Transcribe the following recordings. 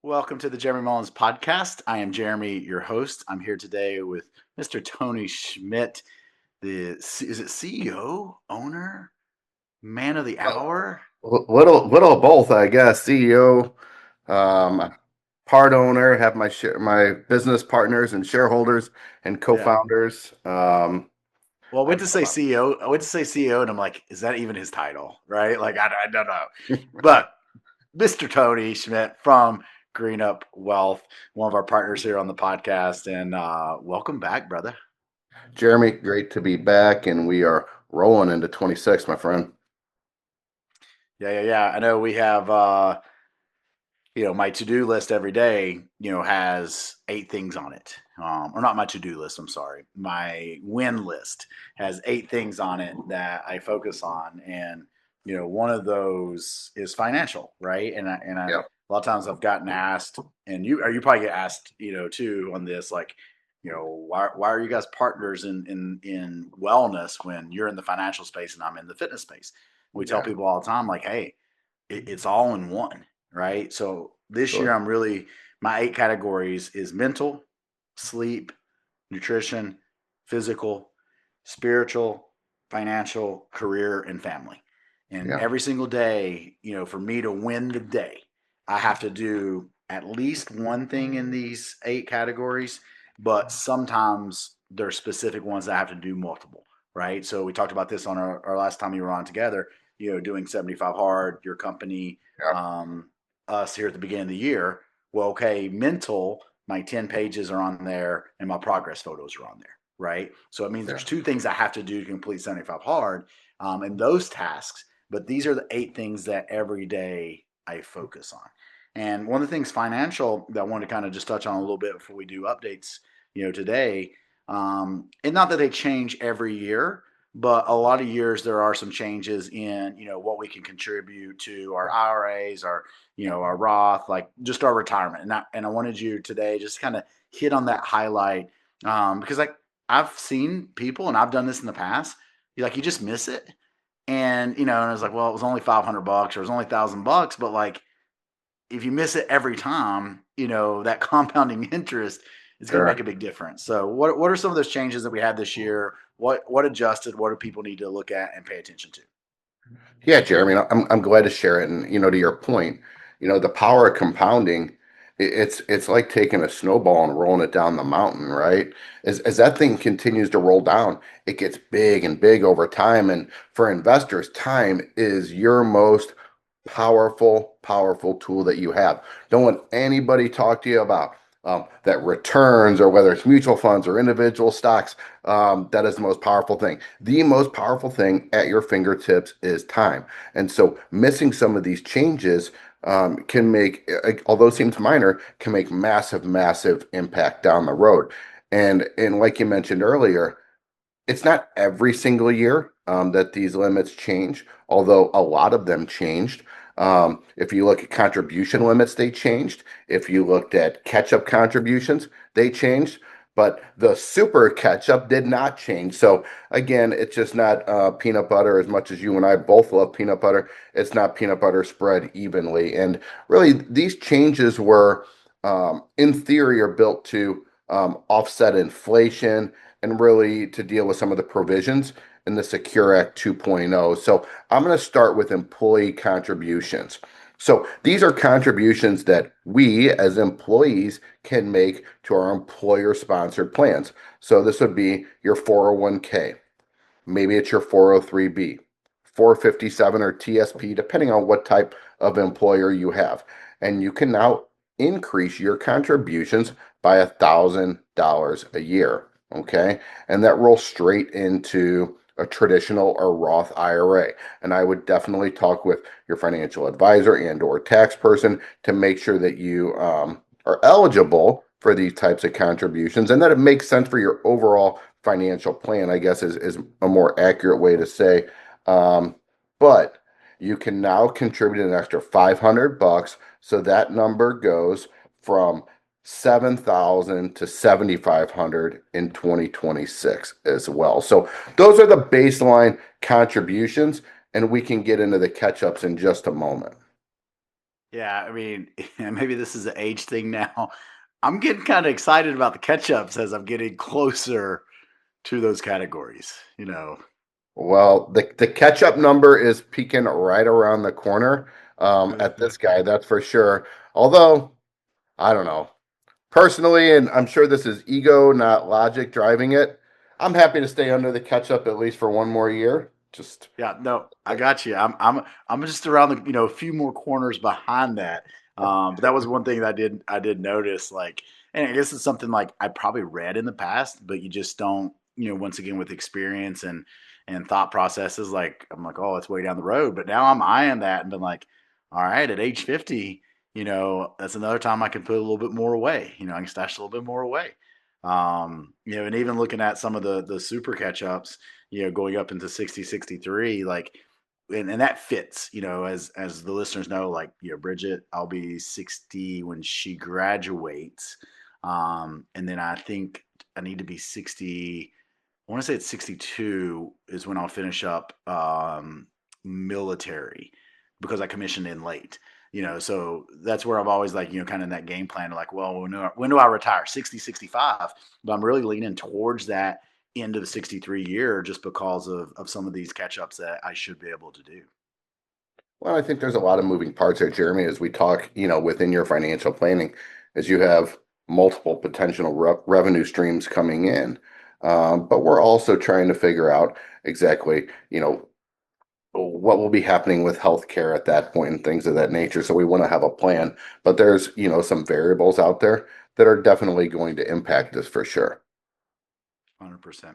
Welcome to the Jeremy Mullins podcast. I am Jeremy, your host. I'm here today with Mr. Tony Schmidt, is it CEO, owner, man of the hour? Little of both, I guess. CEO, um, part owner, have my business partners and shareholders and Yeah. co-founders. Well, I went I've to say CEO. I went to say CEO, and I'm like, is that even his title? Right? Like, I don't know. But Mr. Tony Schmidt from Green Up Wealth, one of our partners here on the podcast, and welcome back, brother. Jeremy, great to be back, and we are rolling into 26, my friend. Yeah. I know we have my to-do list every day, has 8 things on it. Or not my to-do list, I'm sorry. My win list has 8 things on it that I focus on. And, one of those is financial, right? And Yeah, a lot of times I've gotten asked, and you probably get asked, too on this, like, why are you guys partners in wellness when you're in the financial space and I'm in the fitness space? We tell yeah, people all the time, like, hey, it's all in one, right? So this year, sure. my 8 categories is mental, sleep, nutrition, physical, spiritual, financial, career, and family. And Yeah, every single day, for me to win the day, I have to do at least one thing in these 8 categories, but sometimes there's specific ones that I have to do multiple, right? So we talked about this on our last time you were on together, doing 75 hard, your company, yeah, um, us here at the beginning of the year. Well, okay, mental, my 10 pages are on there and my progress photos are on there, right? So it means yeah. there's 2 things I have to do to complete 75 hard, and those tasks, but these are the 8 things that every day I focus on. And one of the things financial that I want to kind of just touch on a little bit before we do updates, today, and not that they change every year, but a lot of years there are some changes in what we can contribute to our IRAs, our Roth, like just our retirement. And I wanted you today just kind of hit on that highlight, because like I've seen people and I've done this in the past. You just miss it, and I was like, well, it was only $500 or it was only $1,000, but like if you miss it every time, that compounding interest is going to make Sure. a big difference. So what are some of those changes that we had this year? What adjusted? What do people need to look at and pay attention to? Yeah, Jeremy, I'm glad to share it. And to your point, the power of compounding, it's like taking a snowball and rolling it down the mountain, right? As that thing continues to roll down, it gets big and big over time. And for investors, time is your most powerful tool that you have. Don't let anybody talk to you about that returns, or whether it's mutual funds or individual stocks. That is the most powerful thing. The most powerful thing at your fingertips is time. And so missing some of these changes can make, although it seems minor, can make massive impact down the road. And like you mentioned earlier, it's not every single year that these limits change, although a lot of them changed. If you look at contribution limits, they changed. If you looked at catch-up contributions, they changed. But the super catch-up did not change. So again, it's just not peanut butter. As much as you and I both love peanut butter, it's not peanut butter spread evenly. And really, these changes were, in theory, are built to offset inflation and really to deal with some of the provisions in the Secure Act 2.0. So I'm going to start with employee contributions. So these are contributions that we as employees can make to our employer sponsored plans. So this would be your 401k, maybe it's your 403b, 457 or TSP, depending on what type of employer you have. And you can now increase your contributions by $1,000 a year. Okay. And that rolls straight into a traditional or Roth IRA. And I would definitely talk with your financial advisor and or tax person to make sure that you are eligible for these types of contributions and that it makes sense for your overall financial plan, I guess is a more accurate way to say. Um, but you can now contribute an extra 500 bucks. So that number goes from 7,000 to 7,500 in 2026 as well. So those are the baseline contributions, and we can get into the catch ups in just a moment. Yeah, I mean, maybe this is an age thing now. I'm getting kind of excited about the catch-ups as I'm getting closer to those categories, you know. Well, the catch up number is peaking right around the corner at this guy, that's for sure. Although, I don't know. Personally, and I'm sure this is ego, not logic driving it, I'm happy to stay under the catch up at least for one more year. Just Yeah, no, I got you. I'm just around the a few more corners behind that. But that was one thing that I did notice. Like, and I guess it's something like I probably read in the past, but you just don't. Once again with experience and thought processes, like I'm like, oh, it's way down the road. But now I'm eyeing that and been like, all right, at age 50, that's another time I can put a little bit more away. I can stash a little bit more away. And even looking at some of the super catch ups going up into 60, 63, like, and that fits, as the listeners know, like, Bridget, I'll be 60 when she graduates. And then I think I need to be 60. I want to say it's 62 is when I'll finish up military because I commissioned in late. So that's where I've always like, kind of in that game plan, like, well, when do I retire? 60, 65. But I'm really leaning towards that into the 63 year just because of some of these catch ups that I should be able to do. well, I think there's a lot of moving parts there, Jeremy, as we talk, within your financial planning, as you have multiple potential revenue streams coming in. But we're also trying to figure out exactly, what will be happening with healthcare at that point and things of that nature. So we want to have a plan, but there's, some variables out there that are definitely going to impact us for sure. 100%.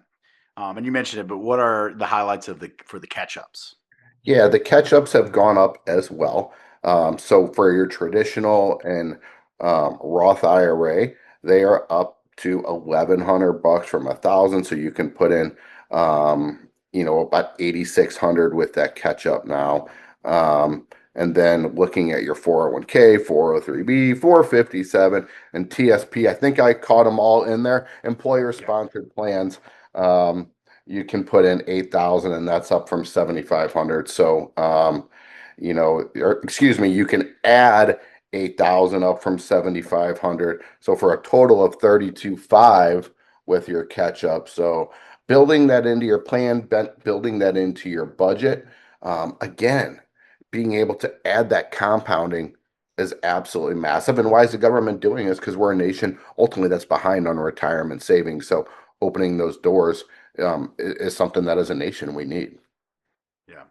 And you mentioned it, but what are the highlights for the catch ups? Yeah, the catch-ups have gone up as well. So for your traditional and Roth IRA, they are up to 1,100 bucks from 1,000. So you can put in, about 8,600 with that catch-up now. And then looking at your 401k, 403b, 457, and TSP, I think I caught them all in there. Yeah. Employer-sponsored plans. Um, you can put in 8,000 and that's up from 7,500. So, or excuse me, you can add 8,000 up from 7,500. So for a total of 32,500 with your catch up. So building that into your plan, building that into your budget. Again, being able to add that compounding is absolutely massive. And why is the government doing this? Because we're a nation ultimately that's behind on retirement savings. So opening those doors is something that as a nation we need. Yeah.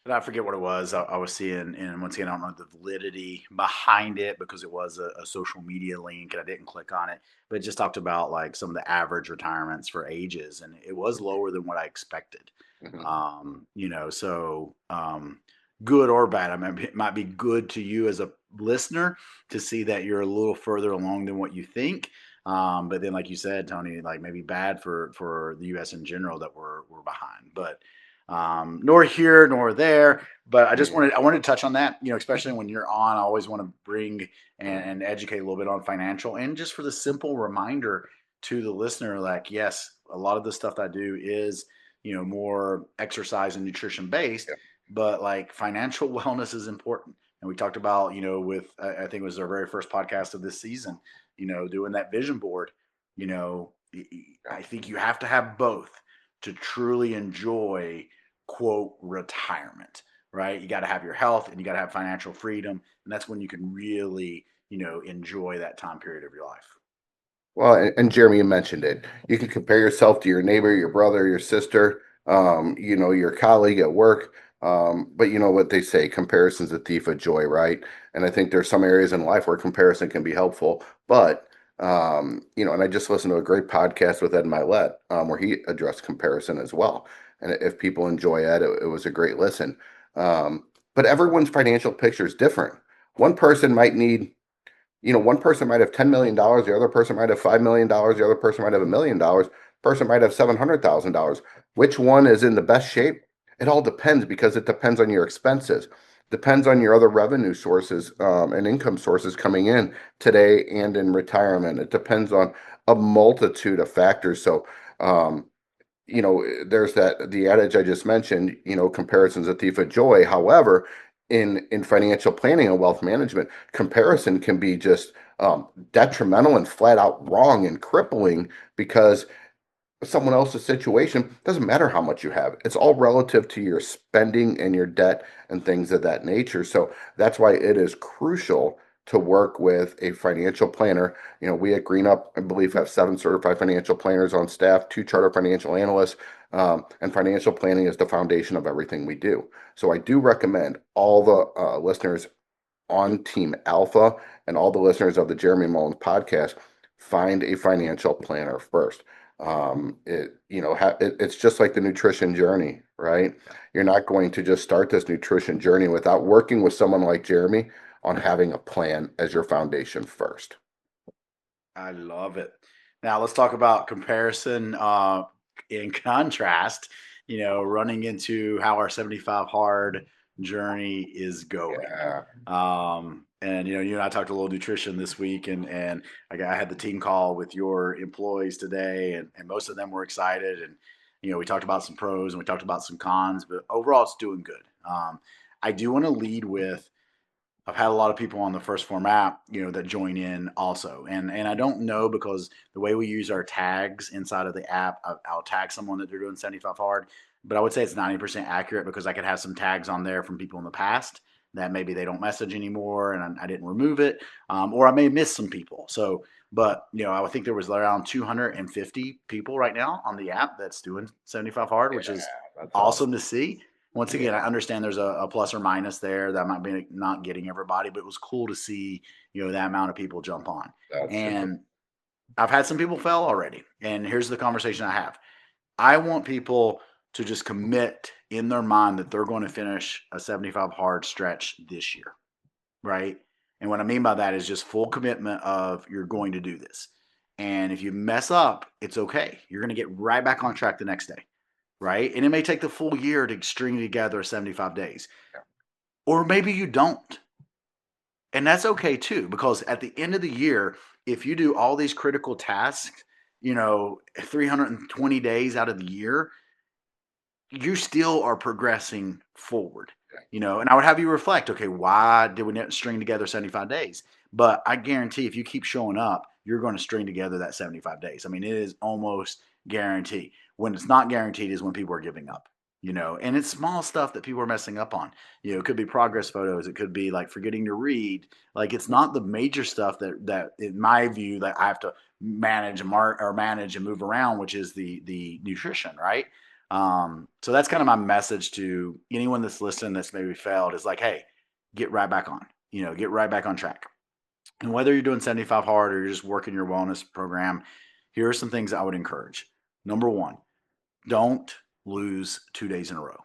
And I forget what it was. I was seeing, and once again, I don't know the validity behind it because it was a social media link and I didn't click on it. But it just talked about like some of the average retirements for ages, and it was lower than what I expected. Mhm. So good or bad. I mean, it might be good to you as a listener to see that you're a little further along than what you think. But then, like you said, Tony, like maybe bad for the U.S. in general that we're behind. But nor here nor there. But I wanted to touch on that. Especially when you're on, I always want to bring and educate a little bit on financial and just for the simple reminder to the listener, like, yes, a lot of the stuff that I do is more exercise and nutrition based, Yeah. but like financial wellness is important. And we talked about with I think it was our very first podcast of this season. Doing that vision board. You know, I think you have to have both to truly enjoy quote retirement, right? You got to have your health and you got to have financial freedom, and that's when you can really enjoy that time period of your life. Well, and Jeremy, you mentioned it. You can compare yourself to your neighbor, your brother, your sister, your colleague at work. But you know what they say, comparison's a thief of joy, right? And I think there's some areas in life where comparison can be helpful. But and I just listened to a great podcast with Ed Milet, where he addressed comparison as well. And if people enjoy Ed, it was a great listen. But everyone's financial picture is different. One person might need one person might have $10 million, the other person might have $5 million, the other person might have $1 million, person might have $700,000. Which one is in the best shape? It all depends because it depends on your expenses, depends on your other revenue sources and income sources coming in today and in retirement. It depends on a multitude of factors. So, there's the adage I just mentioned, comparison's a thief of joy. However, in financial planning and wealth management, comparison can be just detrimental and flat out wrong and crippling because someone else's situation doesn't matter how much you have. It's all relative to your spending and your debt and things of that nature. So that's why it is crucial to work with a financial planner. We at GreenUp, I believe, have 7 certified financial planners on staff, 2 charter financial analysts, and financial planning is the foundation of everything we do. So I do recommend all the listeners on Team Alpha and all the listeners of the Jeremy Mullins podcast find a financial planner first. It's just like the nutrition journey, right? You're not going to just start this nutrition journey without working with someone like Jeremy on having a plan as your foundation first. I love it. Now let's talk about comparison in contrast, running into how our 75 hard journey is going. Yeah, And you and I talked a little nutrition this week, and I had the team call with your employees today, and most of them were excited. And we talked about some pros and we talked about some cons, but overall, it's doing good. I do want to lead with I've had a lot of people on the First Form app, that join in also, and I don't know because the way we use our tags inside of the app, I'll tag someone that they're doing 75 hard, but I would say it's 90% accurate because I could have some tags on there from people in the past that maybe they don't message anymore, and I didn't remove it, or I may miss some people. So, but I think there was around 250 people right now on the app that's doing 75 hard, yeah, which is that's awesome awesome. to see. Once again, I Yeah, understand there's a plus or minus there that might be not getting everybody, but it was cool to see, that amount of people jump on. that's super. And I've had some people fail already. And here's the conversation I have. I want people to just commit in their mind that they're going to finish a 75 hard stretch this year, right? And what I mean by that is just full commitment of you're going to do this. And if you mess up, it's okay. You're going to get right back on track the next day, right? And it may take the full year to string together 75 days. Or maybe you don't. And that's okay too, because at the end of the year, if you do all these critical tasks, 320 days out of the year, you still are progressing forward, and I would have you reflect, okay, why did we not string together 75 days? But I guarantee if you keep showing up, you're going to string together that 75 days. I mean, it is almost guaranteed. When it's not guaranteed is when people are giving up, and it's small stuff that people are messing up on. It could be progress photos. It could be like forgetting to read. Like it's not the major stuff that in my view that I have to manage and manage and move around, which is the nutrition, right? So that's kind of my message to anyone that's listening that's maybe failed is like, hey, get right back on, get right back on track. And whether you're doing 75 hard or you're just working your wellness program, here are some things I would encourage. Number one, don't lose 2 days in a row.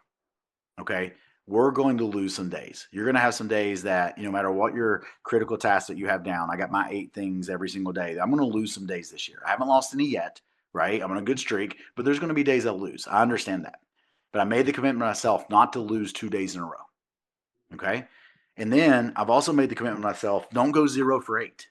Okay. We're going to lose some days. You're going to have some days that, no matter what your critical tasks that you have down, I got my 8 things every single day. I'm going to lose some days this year. I haven't lost any yet, right? I'm on a good streak, but there's going to be days I'll lose. I understand that. But I made the commitment myself not to lose 2 days in a row. Okay. And then I've also made the commitment myself don't go 0 for 8.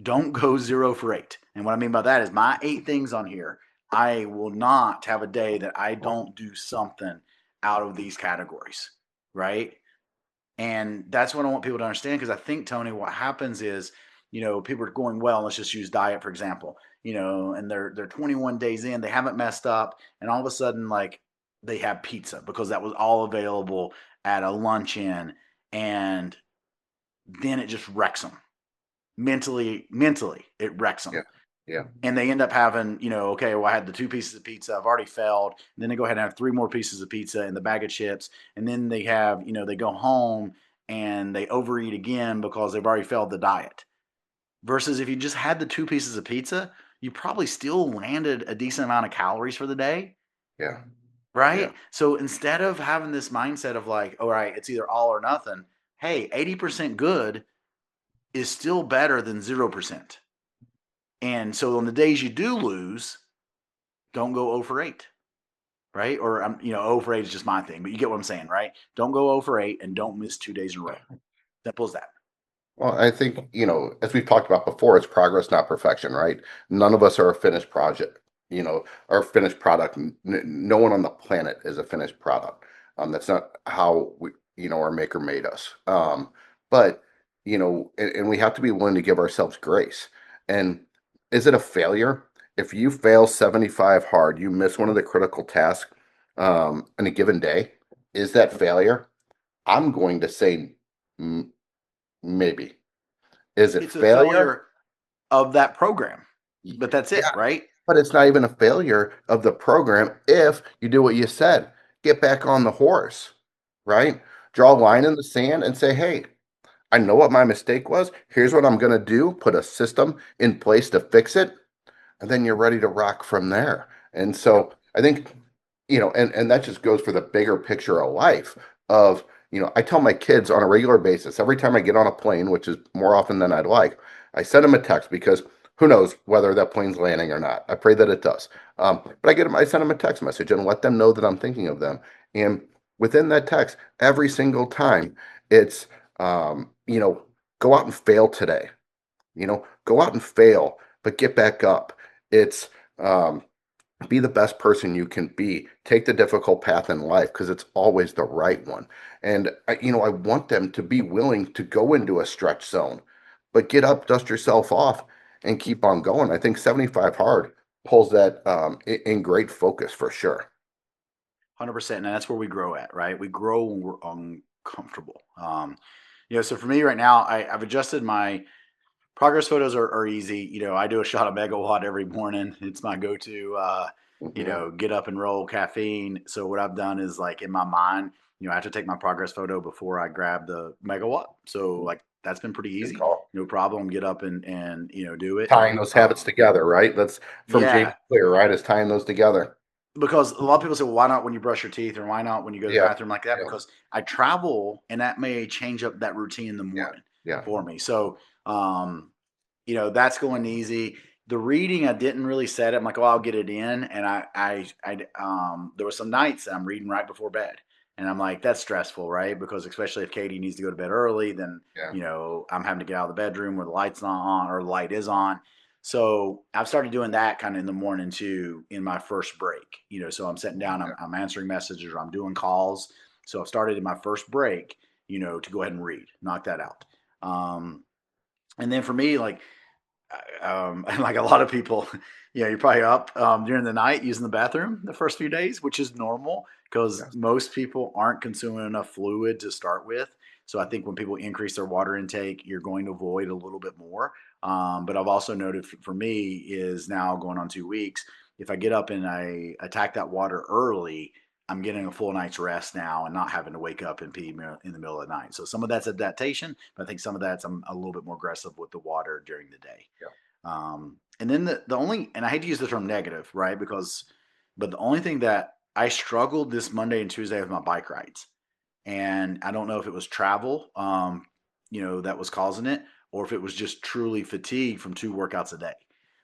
Don't go 0 for 8. And what I mean by that is my 8 things on here, I will not have a day that I don't do something out of these categories, right? And that's what I want people to understand because I think, Tony, what happens is, people are going well. Let's just use diet, for example, and they're 21 days in, they haven't messed up. And all of a sudden, like, they have pizza because that was all available at a lunch in. And then it just wrecks them mentally, it wrecks them. Yeah, yeah, And they end up having, okay, well, I had the 2 pieces of pizza, I've already failed. And then they go ahead and have 3 more pieces of pizza and the bag of chips. And then they have, they go home and they overeat again because they've already failed the diet. Versus if you just had the 2 pieces of pizza, you probably still landed a decent amount of calories for the day, yeah, yeah, right? So instead of having this mindset of like, all right, it's either all or nothing, hey, 80% good is still better than 0%. And so on the days you do lose, don't go 0 for 8, right? Or 0 for 8 is just my thing, but you get what I'm saying, right? Don't go 0 for 8 and don't miss 2 days in a row. yeah. Simple as that. Well, I think, as we've talked about before, it's progress, not perfection, right? None of us are a finished project, or a finished product. No one on the planet is a finished product. That's not how our maker made us. But, and we have to be willing to give ourselves grace. And is it a failure? If you fail 75 hard, you miss one of the critical tasks in a given day, is that failure? I'm going to say mm, maybe. Is it It's a failure? failure of that program, but that's it, Yeah, right? but it's not even a failure of the program if you do what you said. Get back on the horse, right? Draw a line in the sand and say, hey, I know what my mistake was. Here's what I'm going to do. Put a system in place to fix it. And then you're ready to rock from there. And Yep. so I think, and that just goes for the bigger picture of life of, I tell my kids on a regular basis, every time I get on a plane, which is more often than I'd like, I send them a text because who knows whether that plane's landing or not. I pray that it does. But I send them a text message and let them know that I'm thinking of them. And within that text, every single time, it's, um, you know, go out and fail today. Go out and fail, but get back up. It's um, be the best person you can be. Take the difficult path in life because it's always the right one. And I want them to be willing to go into a stretch zone, but get up, dust yourself off, and keep on going. I think 75 hard pulls that in great focus for sure. 100%. And that's where we grow at, right? We grow when we're uncomfortable. So for me right now, I've adjusted my progress photos are easy. I do a shot of megawatt every morning. It's my go-to, Mhm. get up and roll caffeine. So what I've done is like in my mind, I have to take my progress photo before I grab the megawatt. So like that's been pretty Good easy. call. No problem. Get up and do it. Tying those habits together, right? That's from James Yeah, Clear, right? Is tying those together. because a lot of people say, well, why not when you brush your teeth or why not when you go to the Yeah, bathroom like that? yeah, Because I travel and that may change up that routine in the yeah, morning yeah, for me. So, that's going easy. The reading, I didn't really set it. I'm like, oh, I'll get it in. And there were some nights that I'm reading right before bed. And I'm like, that's stressful, right? Because especially if Katie needs to go to bed early, then, yeah, I'm having to get out of the bedroom where the light's not on or the light is on. So I've started doing that kind of in the morning too, in my first break. So I'm sitting down, yeah. I'm answering messages or I'm doing calls. So I've started in my first break, to go ahead and read, knock that out. Um, and then for me, like and like a lot of people, you're probably up during the night using the bathroom the first few days, which is normal because Yes. most people aren't consuming enough fluid to start with. So I think when people increase their water intake, you're going to avoid a little bit more. But I've also noted for me is now going on 2 weeks. If I get up and I attack that water early, I'm getting a full night's rest now and not having to wake up and pee in the middle of the night. So some of that's adaptation, but I think some of that's I'm a little bit more aggressive with the water during the day. Yeah. And then the only, and I hate to use the term negative, right? But the only thing that I struggled this Monday and Tuesday with my bike rides. And I don't know if it was travel, that was causing it, or if it was just truly fatigue from 2 workouts a day.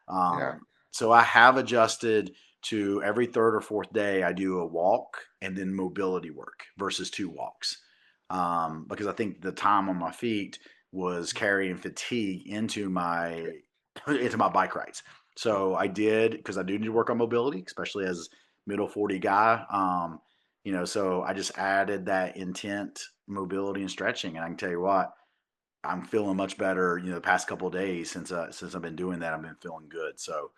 Yeah. So I have adjusted to every third or fourth day, I do a walk and then mobility work versus 2 walks. Because I think the time on my feet was carrying fatigue into my bike rides. So I did because I do need to work on mobility, especially as middle 40 guy. So I just added that intent, mobility, and stretching, and I can tell you what, I'm feeling much better. The past couple of days since I've been doing that, I've been feeling good. So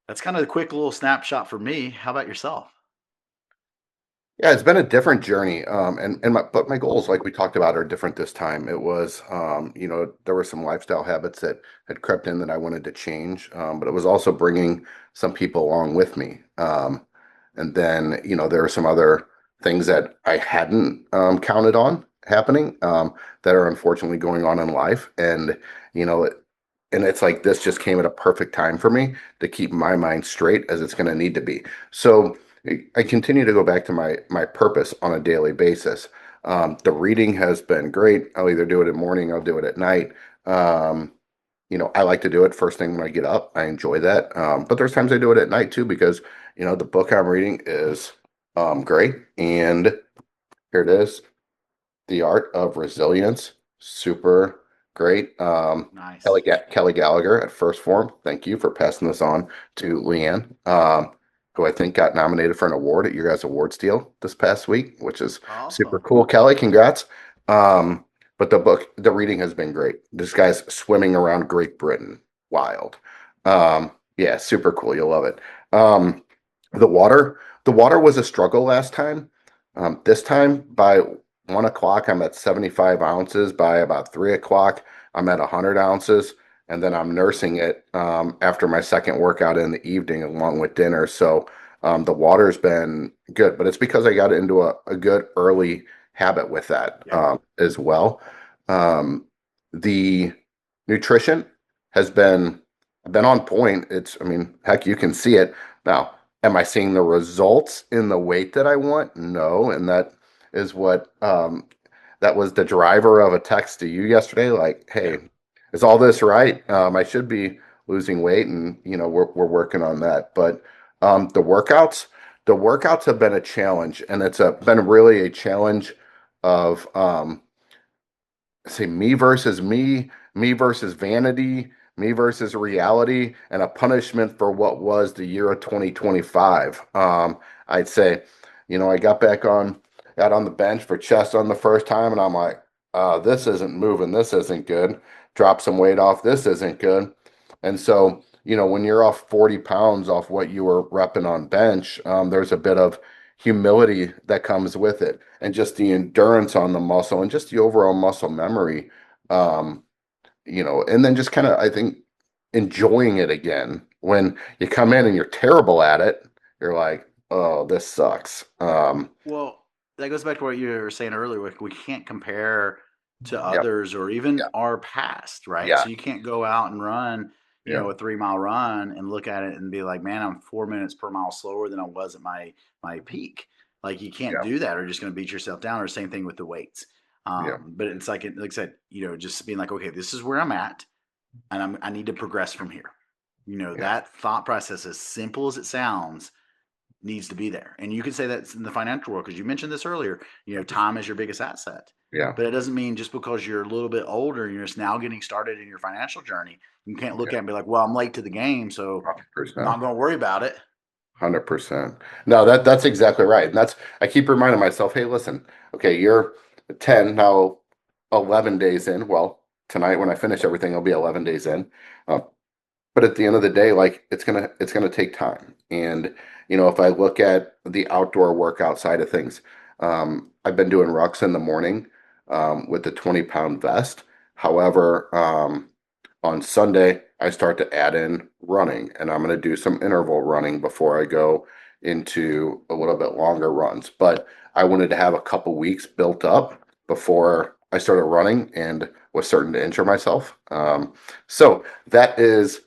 that's kind of the quick little snapshot for me. How about yourself? Yeah, it's been a different journey. But my goals, like we talked about, are different this time. It was, there were some lifestyle habits that had crept in that I wanted to change. But it was also bringing some people along with me. And then, there were some other things that I hadn't counted on happening that are unfortunately going on in life. You know, it, and it's like this just came at a perfect time for me to keep my mind straight as it's going to need to be. So I continue to go back to my purpose on a daily basis. The reading has been great. I'll either do it in the morning, I'll do it at night. Um, I like to do it first thing when I get up. I enjoy that. But there's times I do it at night too because the book I'm reading is great. And here it is, The Art of Resilience. Super great. Nice. Kelly Gallagher at First Form. Thank you for passing this on to Leanne. who I think got nominated for an award at your guys' awards deal this past week, which is super Awesome. cool. Kelly, congrats. Um, but the reading has been great. This guy's swimming around Great Britain, wild. Yeah, super cool. You'll love it. Um, the water, the water was a struggle last time. This time by 1 o'clock, I'm at 75 ounces. By about 3 o'clock, I'm at 100 ounces. And then I'm nursing it after my second workout in the evening along with dinner. So the water's been good, but it's because I got into a good early habit with that Yeah. as well. Um, the nutrition has been on point. I mean, heck, you can see it now. Am I seeing the results in the weight that I want? No, and that is what that was the driver of a text to you yesterday. Like, Yeah. hey, is all this right? I should be losing weight, and we're working on that. But the workouts have been a challenge, and been really a challenge of say me versus me versus vanity, me versus reality, and a punishment for what was the year of 2025. I'd say, I got on the bench for chest on the first time, and I'm like, this isn't moving, this isn't good. Drop some weight off, this isn't good. And so, when you're off 40 pounds off what you were repping on bench, there's a bit of humility that comes with it and just the endurance on the muscle and just the overall muscle memory. Um, and then just kind of, I think, enjoying it again. When you come in and you're terrible at it, you're like, oh, this sucks. Well, that goes back to what you were saying earlier. We can't compare to Yep. others or even Yeah. our past, right? Yeah. So you can't go out and run, Yeah. a 3 mile run and look at it and be like, man, I'm 4 minutes per mile slower than I was at my peak. Like you can't Yeah. do that, or you're just going to beat yourself down. Or same thing with the weights. Yeah. But it's like I said, just being like, okay, this is where I'm at, and I need to progress from here. Yeah. That thought process, as simple as it sounds, needs to be there. And you can say that's in the financial world because you mentioned this earlier. Time is your biggest asset. Yeah. But it doesn't mean just because you're a little bit older and you're just now getting started in your financial journey, you can't look Yeah. at it and be like, well, I'm late to the game, so I'm 100%. not going to worry about it. 100%. No, that's exactly right. And I keep reminding myself, hey, listen, okay, you're 10, now 11 days in. Well, tonight when I finish everything, I'll be 11 days in. Uh, but at the end of the day, like it's gonna take time. And if I look at the outdoor workout side of things, I've been doing rucks in the morning with the 20-pound vest. However, on Sunday, I start to add in running, and I'm going to do some interval running before I go into a little bit longer runs. But I wanted to have a couple weeks built up before I started running and was certain to injure myself. So that is,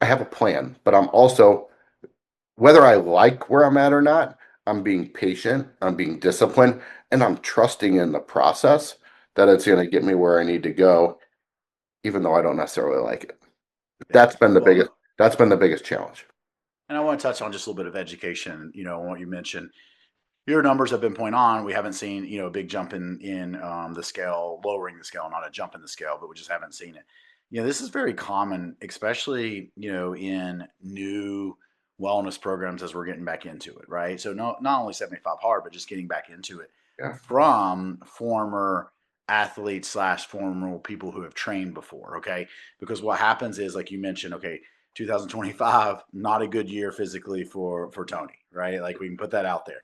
I have a plan, but I'm also, whether I like where I'm at or not, I'm being patient, I'm being disciplined, and I'm trusting in the process that it's going to get me where I need to go, even though I don't necessarily like it. Yeah. That's been the Well, biggest that's been the biggest challenge. and I want to touch on just a little bit of education, what you mentioned. Your numbers have been point on. We haven't seen, a big jump in the scale, lowering the scale, not a jump in the scale, but we just haven't seen it. This is very common, especially in new wellness programs as we're getting back into it, right? So not only 75 hard, but just getting back into it Yeah. from former athletes slash former people who have trained before. Okay, because what happens is, like you mentioned, okay, 2025 not a good year physically for Tony, right? Like we can put that out there,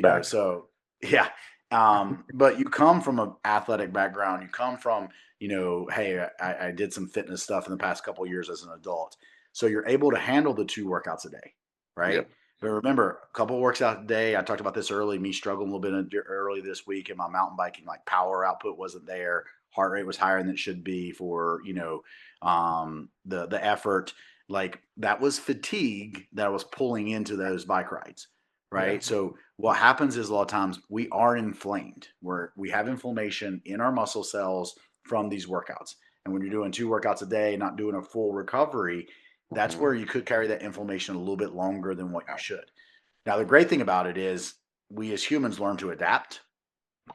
Facts. so yeah. But you come from an athletic background. You come from, hey, I did some fitness stuff in the past couple of years as an adult. So you're able to handle the 2 workouts a day, right? Yep. But remember, a couple of workouts a day. I talked about this early, me struggling a little bit early this week in my mountain biking, like power output wasn't there. Heart rate was higher than it should be for, the effort. Like that was fatigue that I was pulling into those bike rides, Yeah. right? So what happens is a lot of times we are inflamed. We have inflammation in our muscle cells from these workouts. And when you're doing 2 workouts a day, not doing a full recovery, that's Mhm. where you could carry that inflammation a little bit longer than what you Yeah. should. Now, the great thing about it is we as humans learn to adapt.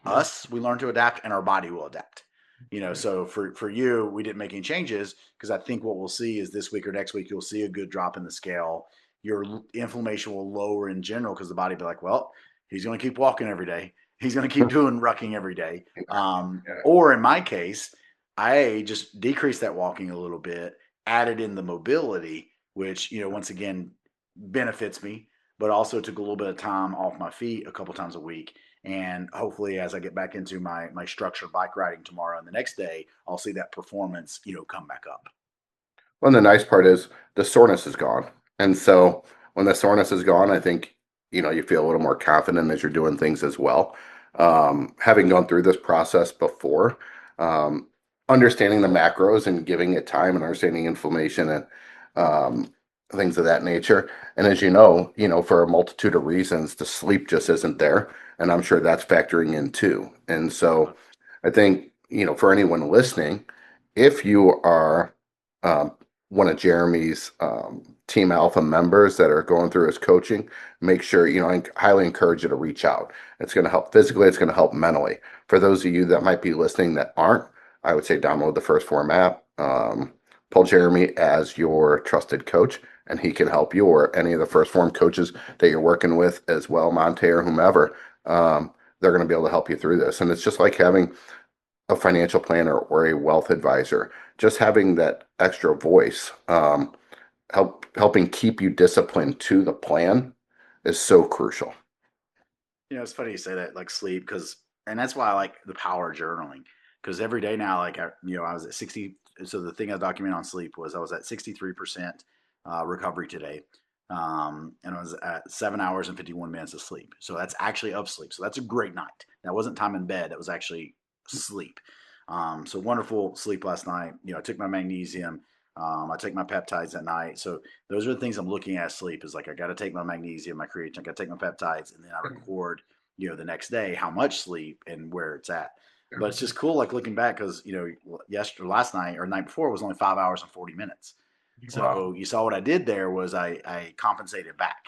Mhm. We learn to adapt, and our body will adapt. Right. So for you, we didn't make any changes because I think what we'll see is this week or next week you'll see a good drop in the scale, your inflammation will lower in general because the body be like, well, he's going to keep walking every day. He's going to keep doing rucking every day. Yeah. Or in my case, I just decreased that walking a little bit, added in the mobility, which, once again, benefits me, but also took a little bit of time off my feet a couple times a week. And hopefully, as I get back into my structured bike riding tomorrow and the next day, I'll see that performance, come back up. Well, the nice part is the soreness is gone. And so when the soreness is gone, I think, you feel a little more confident as you're doing things as well. Having gone through this process before, um, understanding the macros and giving it time and understanding inflammation and things of that nature. And as for a multitude of reasons, the sleep just isn't there. And I'm sure that's factoring in too. And so I think, for anyone listening, if you are um, one of Jeremy's Team Alpha members that are going through his coaching, make sure, I highly encourage you to reach out. It's going to help physically, it's going to help mentally. For those of you that might be listening that aren't, I would say download the First Form app, pull Jeremy as your trusted coach, and he can help you or any of the First Form coaches that you're working with as well, Monte or whomever. They're going to be able to help you through this. And it's just like having a financial planner or a wealth advisor, just having that extra voice, helping keep you disciplined to the plan is so crucial. It's funny you say that, like sleep, and that's why I like the power of journaling. Because every day now, like I was at 60. So the thing I document on sleep was I was at 63% recovery today, and I was at 7 hours and 51 minutes of sleep. So that's actually of sleep. So that's a great night. That wasn't time in bed. That was actually sleep. So wonderful sleep last night. I took my magnesium. I take my peptides at night. So those are the things I'm looking at sleep is like, I got to take my magnesium, my creatine, I got to take my peptides, and then I record, the next day, how much sleep and where it's at. But it's just cool, like looking back, because, yesterday, last night or night before was only 5 hours and 40 minutes. Wow. So you saw what I did there was I compensated back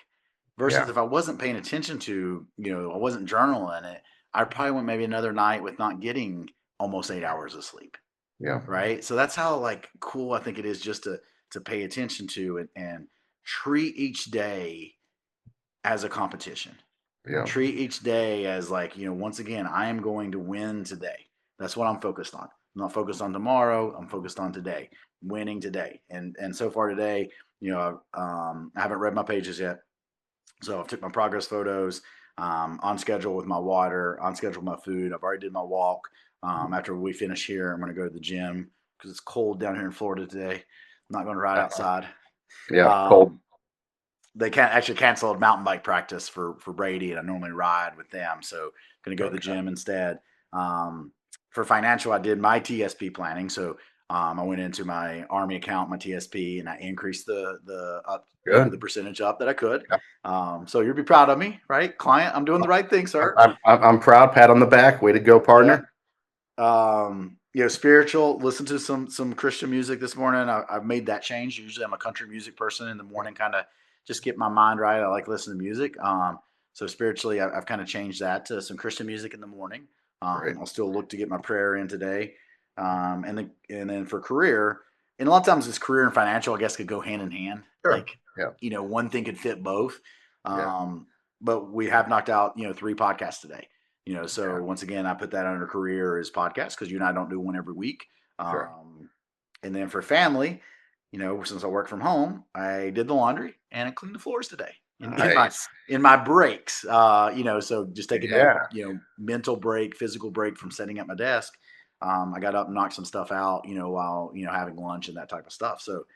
versus Yeah. if I wasn't paying attention to, I wasn't journaling it, I probably went maybe another night with not getting almost 8 hours of sleep. Yeah. Right. So that's how like cool I think it is just to pay attention to it and treat each day as a competition. Yeah. Treat each day as like, once again, I am going to win today. That's what I'm focused on. I'm not focused on tomorrow. I'm focused on today, winning today. And so far today, I haven't read my pages yet. So I've took my progress photos, on schedule with my water, on schedule with my food. I've already did my walk. After we finish here, I'm going to go to the gym because it's cold down here in Florida today. I'm not going to ride outside. Yeah. Cold. Um, they can't actually canceled mountain bike practice for Brady, and I normally ride with them. So going to go to the Okay. gym instead. For financial, I did my TSP planning. So I went into my Army account, my TSP, and I increased the up, the Good. percentage up that I could. Yeah. So you'll be proud of me, right, client? I'm doing the right thing, I'm, sir. I'm, I'm proud. Pat on the back. Way to go, Yeah. partner. Spiritual. Listen to some Christian music this morning. I've made that change. Usually, I'm a country music person in the morning, kind of just get my mind right. I like listening to music. So spiritually, I've kind of changed that to some Christian music in the morning. Great. I'll still look to get my prayer in today, and then for career, and a lot of times it's career and financial. I guess could go hand in hand. Sure. Like Yeah. one thing could fit both. Yeah. But we have knocked out 3 podcasts today. So Yeah. once again, I put that under career as podcast because you and I don't do one every week. Sure. And then for family, since I work from home, I did the laundry and I cleaned the floors today in my Nice. in my breaks. So just taking that Yeah. mental break, physical break from setting up my desk. I got up and knocked some stuff out, while having lunch and that type of stuff. So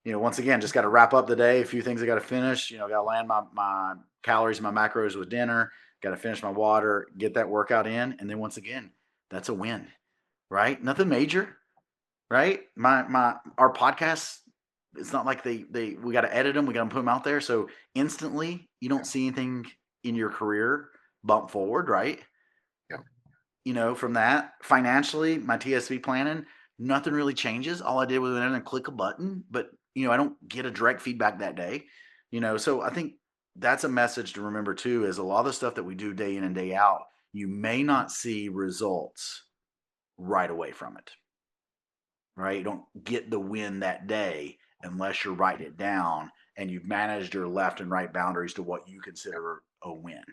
once again, just got to wrap up the day. A few things I got to finish. Got to land my calories, my macros with dinner. Got to finish my water, get that workout in, and then once again, that's a win, right? Nothing major, right? Our podcasts. It's not like we got to edit them. We got to put them out there. So instantly, you don't see anything in your career bump forward, right? Yeah. From that financially, my TSV planning, nothing really changes. All I did was went in and click a button, but I don't get a direct feedback that day. So I think that's a message to remember too, is a lot of the stuff that we do day in and day out, you may not see results right away from it. Right? You don't get the win that day unless you're writing it down and you've managed your left and right boundaries to what you consider a win.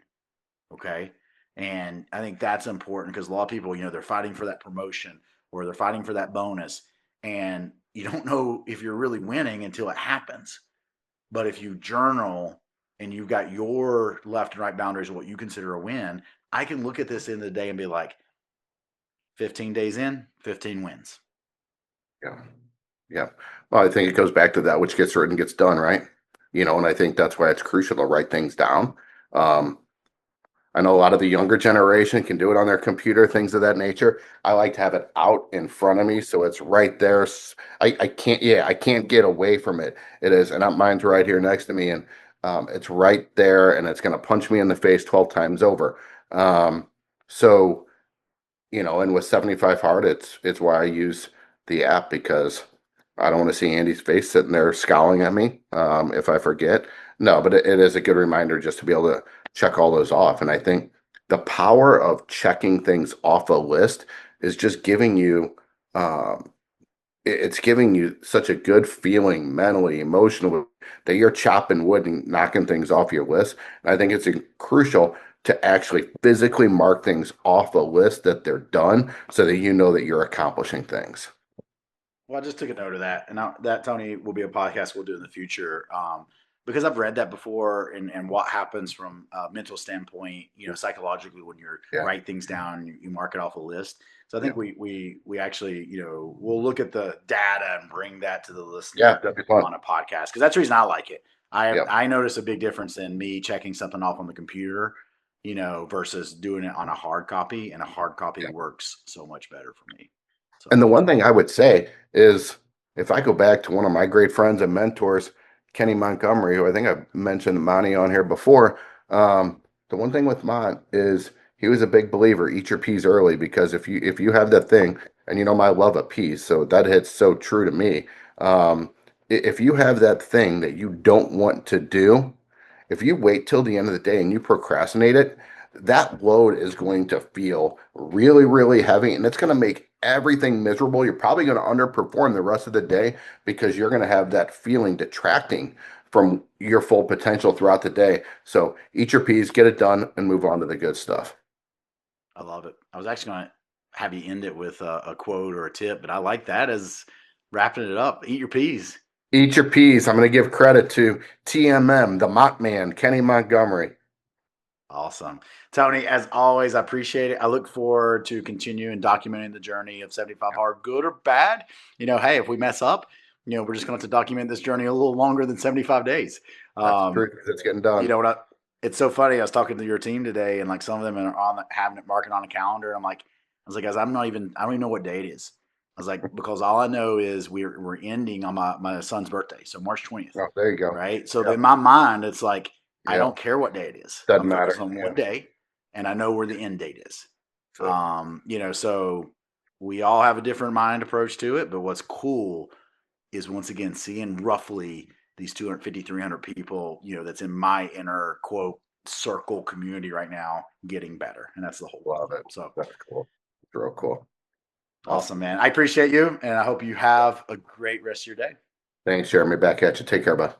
Okay. And I think that's important because a lot of people, they're fighting for that promotion or they're fighting for that bonus. And you don't know if you're really winning until it happens. But if you journal and you've got your left and right boundaries of what you consider a win, I can look at this in the day and be like, 15 days in, 15 wins. Yeah. Yeah. Well, I think it goes back to that which gets written gets done, right? And I think that's why it's crucial to write things down. Um, I know a lot of the younger generation can do it on their computer, things of that nature. I like to have it out in front of me, so it's right there. I can't, yeah, I can't get away from it. It is, and mine's right here next to me, and it's right there, and it's going to punch me in the face 12 times over. Um, so, and with 75 hard, it's why I use the app because I don't want to see Andy's face sitting there scowling at me if I forget. No, but it is a good reminder just to be able to check all those off. And I think the power of checking things off a list is just giving you it's giving you such a good feeling mentally, emotionally, that you're chopping wood and knocking things off your list. And I think it's crucial to actually physically mark things off a list that they're done so that you know that you're accomplishing things. Well, I just took a note of that, and that Tony will be a podcast we'll do in the future, because I've read that before, and what happens from a mental standpoint, psychologically when you Yeah. write things down, you mark it off a list. So I Yeah. think we actually, we'll look at the data and bring that to the Yeah. listener That'd be fun. on a podcast because that's the reason I like it. I Yep. I notice a big difference in me checking something off on the computer, versus doing it on a hard copy, and a hard copy Yeah. works so much better for me. And So the one thing I would say is if I go back to one of my great friends and mentors, Kenny Montgomery, who I think I've mentioned Monty on here before, the one thing with Mont is he was a big believer, eat your peas early, because if you have that thing, and my love of peas, so that hits so true to me. If you have that thing that you don't want to do, if you wait till the end of the day and you procrastinate it, that load is going to feel really, really heavy and it's going to make everything miserable. You're probably going to underperform the rest of the day because you're going to have that feeling detracting from your full potential throughout the day. So eat your peas, get it done, and move on to the good stuff. I love it. I was actually going to have you end it with a quote or a tip, but I like that as wrapping it up. Eat your peas. Eat your peas. I'm going to give credit to TMM, the Mott Man, Kenny Montgomery. Awesome. Tony, as always, I appreciate it. I look forward to continuing documenting the journey of 75 hard, good or bad. Hey, if we mess up, we're just going to have to document this journey a little longer than 75 days. That's true because it's getting done. What it's so funny. I was talking to your team today, and like some of them are having it marking on a calendar. I was like, guys, I don't even know what day it is. I was like, because all I know is we're ending on my son's birthday, so March 20th, Oh, there you go. right? So Yep. in my mind, it's like I Yep. don't care what day it is. Doesn't I'm focused matter. on Yeah. one day, and I know where the end date is. So, So we all have a different mind approach to it, but what's cool is once again seeing roughly these 250, 300 people, that's in my inner quote circle community right now getting better. And that's the whole goal. love it. So That's cool. It's real cool. Awesome. awesome, man. I appreciate you. And I hope you have a great rest of your day. Thanks, Jeremy. Back at you. Take care, bud.